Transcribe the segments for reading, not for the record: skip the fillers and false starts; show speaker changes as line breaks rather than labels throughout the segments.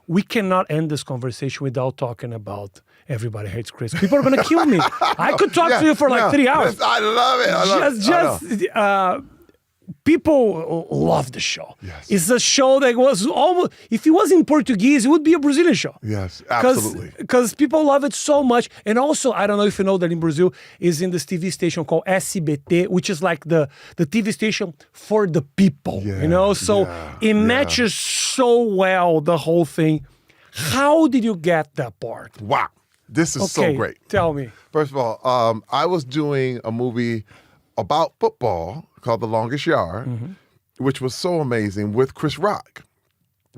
we cannot end this conversation without talking about Everybody Hates Chris. People are going to kill me. I could talk to you for like 3 hours.
I love it.
People love the show.
Yes.
It's a show that was almost, if it was in Portuguese, it would be a Brazilian show.
Yes, absolutely.
Because people love it so much. And also, I don't know if you know that in Brazil, is in this TV station called SBT, which is like the TV station for the people, you know? So it matches so well, the whole thing. How did you get that part?
Wow. This is so great.
Tell me.
First of all, I was doing a movie about football called The Longest Yard, which was so amazing, with Chris Rock.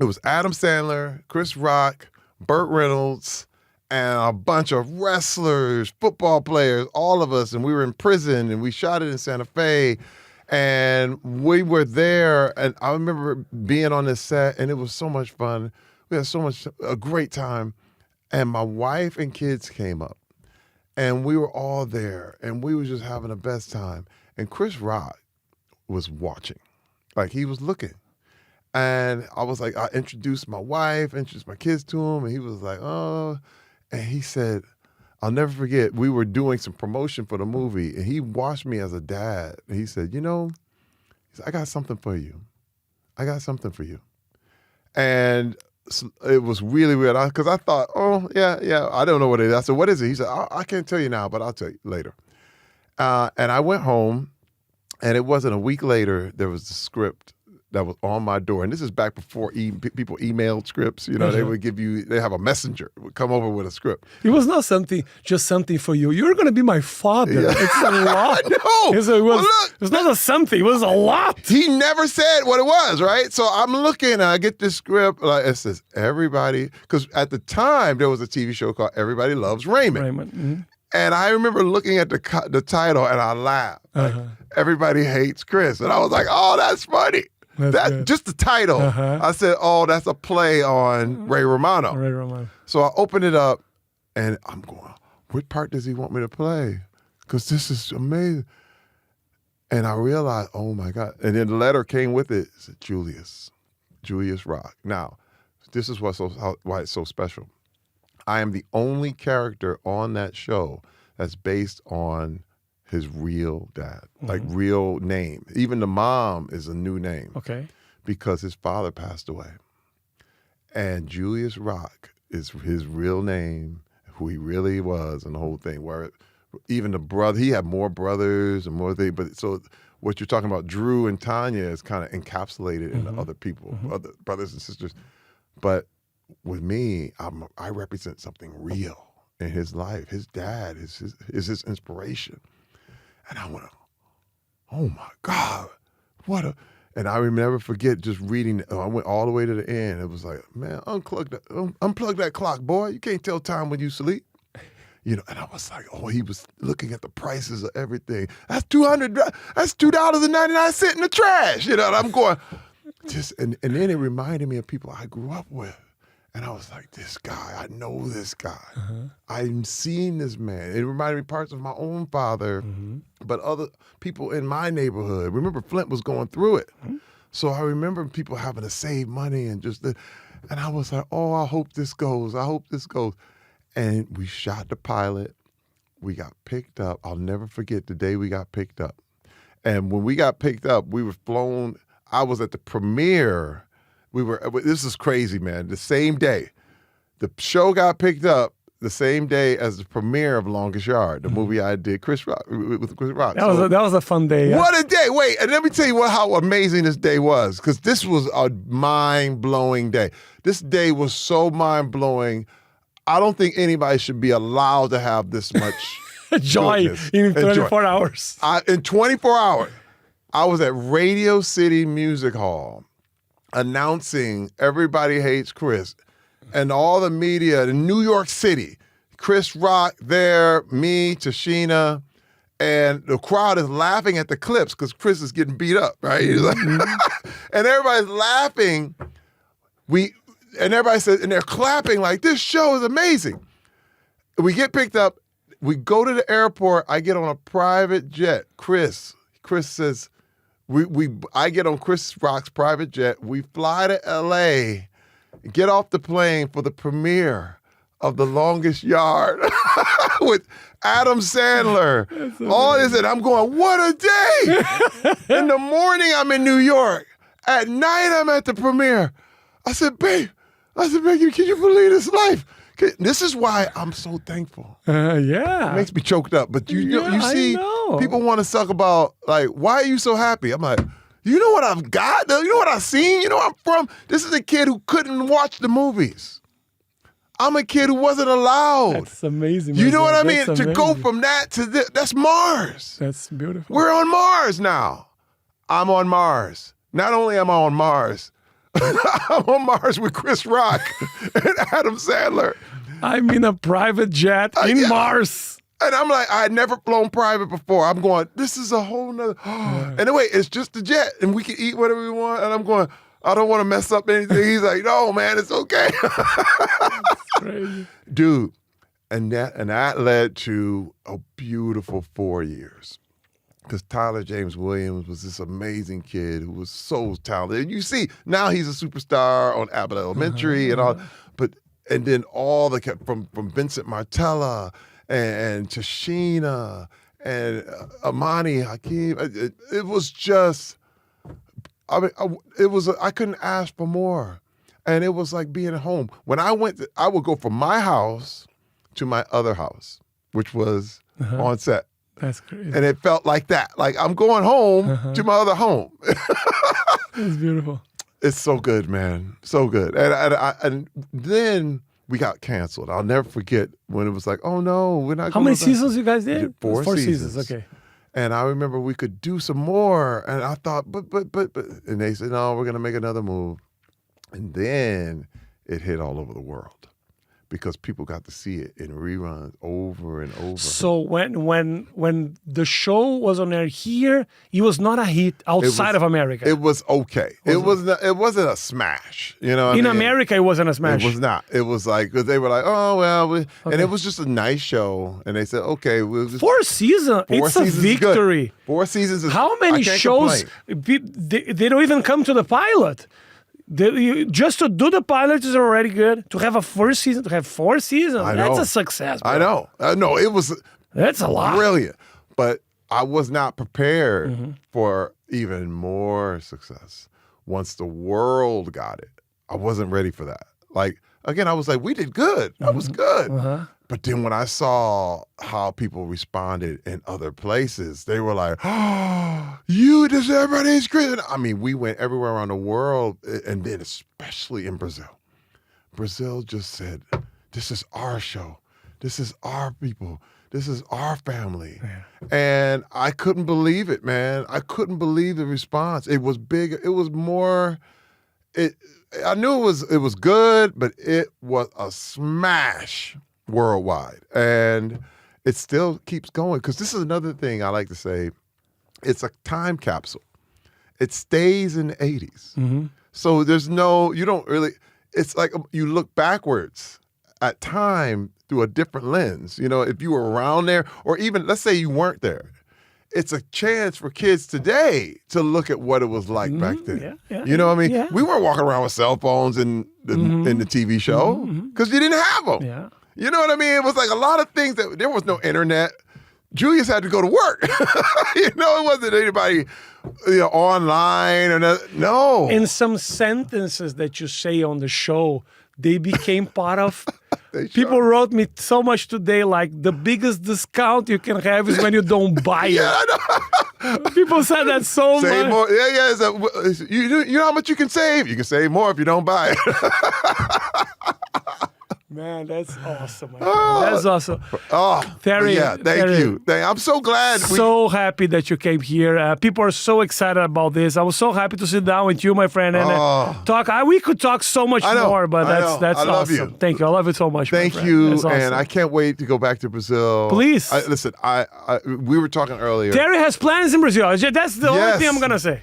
It was Adam Sandler, Chris Rock, Burt Reynolds, and a bunch of wrestlers, football players, all of us, and we were in prison, and we shot it in Santa Fe, and we were there, and I remember being on this set, and it was so much fun. We had a great time, and my wife and kids came up, and we were all there, and we were just having the best time, and Chris Rock was watching. Like, he was looking. And I was like, I introduced my wife, introduced my kids to him, and he was like, oh. And he said, I'll never forget, we were doing some promotion for the movie, and he watched me as a dad. And he said, I got something for you. I got something for you. And it was really weird, because I thought, I don't know what it is. I said, what is it? He said, I can't tell you now, but I'll tell you later. And I went home, and it wasn't a week later, there was the script that was on my door. And this is back before people emailed scripts. They would they have a messenger, would come over with a script.
It was not just something for you. You're going to be my father. Yeah. It's a lot.
No.
It's not a something, it was a lot.
He never said what it was, right? So I'm looking, and I get this script, it says, everybody, because at the time, there was a TV show called Everybody Loves Raymond.
Mm-hmm.
And I remember looking at the title, and I laughed. Like, Everybody Hates Chris. And I was like, oh, that's funny. Just the title. I said, oh, that's a play on Ray Romano. So I opened it up, and I'm going, what part does he want me to play? Because this is amazing. And I realized, oh my God. And then the letter came with it. It said, Julius Rock. Now, this is why it's so special. I am the only character on that show that's based on his real dad, like real name. Even the mom is a new name. Okay. Because his father passed away. And Julius Rock is his real name, who he really was, and the whole thing. Where even the brother, he had more brothers and more things. But so what you're talking about, Drew and Tanya, is kind of encapsulated in the other people, other brothers and sisters. But with me, I represent something real in his life. His dad is his inspiration. And I went, oh my God, and I will never forget just reading, I went all the way to the end. It was like, man, unplug that clock, boy. You can't tell time when you sleep. And I was like, oh, he was looking at the prices of everything. That's $2.99 in the trash. And I'm going, and then it reminded me of people I grew up with. And I was like, this guy, I know this guy. I'm seeing this man. It reminded me parts of my own father, but other people in my neighborhood. Remember, Flint was going through it. So I remember people having to save money and and I was like, oh, I hope this goes. And we shot the pilot. We got picked up. I'll never forget the day we got picked up. And when we got picked up, we were flown. I was at the premiere. This is crazy, man. The same day, the show got picked up the same day as the premiere of Longest Yard, the movie I did with Chris Rock.
That was a fun day. Yeah.
What a day. Wait, and let me tell you how amazing this day was, because this was a mind-blowing day. This day was so mind-blowing. I don't think anybody should be allowed to have this much
joy in 24 hours.
In 24 hours, I was at Radio City Music Hall announcing Everybody Hates Chris, and all the media in New York City, Chris Rock there, me, Tashina, and the crowd is laughing at the clips because Chris is getting beat up, right? He's like, and everybody's laughing. And everybody says, and they're clapping like, this show is amazing. We get picked up, we go to the airport, I get on a private jet. Chris says, I get on Chris Rock's private jet. We fly to LA, get off the plane for the premiere of The Longest Yard with Adam Sandler. All this, and I'm going, what a day! In the morning, I'm in New York. At night, I'm at the premiere. I said, babe, can you believe this life? This is why I'm so thankful.
Yeah.
It makes me choked up. But you see, people want to talk about, like, why are you so happy? I'm like, you know what I've got? You know what I've seen? You know where I'm from? This is a kid who couldn't watch the movies. I'm a kid who wasn't allowed.
That's amazing.
You know what I mean?
That's
to go from that to this, that's Mars.
That's beautiful.
We're on Mars now. I'm on Mars. Not only am I on Mars, I'm on Mars with Chris Rock and Adam Sandler.
I'm in a private jet in Mars.
And I'm like, I had never flown private before. I'm going, this is a whole nother. Anyway, it's just a jet and we can eat whatever we want. And I'm going, I don't want to mess up anything. He's like, no, man, it's okay.
That's crazy.
Dude, and that led to a beautiful 4 years. Because Tyler James Williams was this amazing kid who was so talented. And you see, now he's a superstar on Abbott Elementary and all. And then all the from Vincent Martella and Tashina and Amani Hakeem. It was just, I couldn't ask for more. And it was like being at home. When I would go from my house to my other house, which was on set.
That's crazy.
And it felt like that. Like I'm going home to my other home.
It's beautiful.
It's so good, man. So good. And then we got canceled. I'll never forget when it was like, oh no, we're not.
How many seasons you guys did?
Four seasons.
Okay.
And I remember we could do some more. And I thought, but. And they said, no, we're going to make another move. And then it hit all over the world because people got to see it in reruns over and over.
So when the show was on air here, it was not a hit outside of America.
It was okay. It wasn't a smash. You know,
in America, it wasn't a smash.
It was not. It was like, because they were like, oh well, and it was just a nice show. And they said, okay, we'll just
4 seasons. It's a victory.
4 seasons is
how many shows? They don't even come to the pilot. Just to do the pilot is already good. To have a first season, to have 4 seasons, that's a success. Bro.
I know. No, it was.
That's a lot.
Brilliant. But I was not prepared for even more success. Once the world got it, I wasn't ready for that. Like, again, I was like, we did good. That was good. But then when I saw how people responded in other places, they were like, oh, everybody's crazy. I mean, we went everywhere around the world, and then especially in Brazil. Brazil just said, this is our show. This is our people. This is our family. Yeah. And I couldn't believe it, man. I couldn't believe the response. It was big. It was more, I knew it was good, but it was a smash worldwide. And it still keeps going. Because this is another thing I like to say. It's a time capsule. It stays in the 80s. So you don't really, it's like you look backwards at time through a different lens. You know, if you were around there, or even, let's say you weren't there, it's a chance for kids today to look at what it was like back then. You know what I mean? Yeah. We weren't walking around with cell phones in the TV show because you didn't have them.
Yeah.
You know what I mean? It was like a lot of things that there was no internet. Julius had to go to work. You know, it wasn't anybody online or no.
And some sentences that you say on the show, they became part of. People wrote me so much today, like the biggest discount you can have is when you don't buy it.
Yeah, I know.
People said that so
save
much.
More. Yeah. You know how much you can save? You can save more if you don't buy it.
Man, that's awesome. That's awesome.
Terry, thank you. I'm so glad.
So happy that you came here. People are so excited about this. I was so happy to sit down with you, my friend, and talk. We could talk so much more, but that's awesome. You. Thank you. I love it so much.
Thank you, awesome. And I can't wait to go back to Brazil.
Please.
Listen, we were talking earlier.
Terry has plans in Brazil. That's the only thing I'm going to say.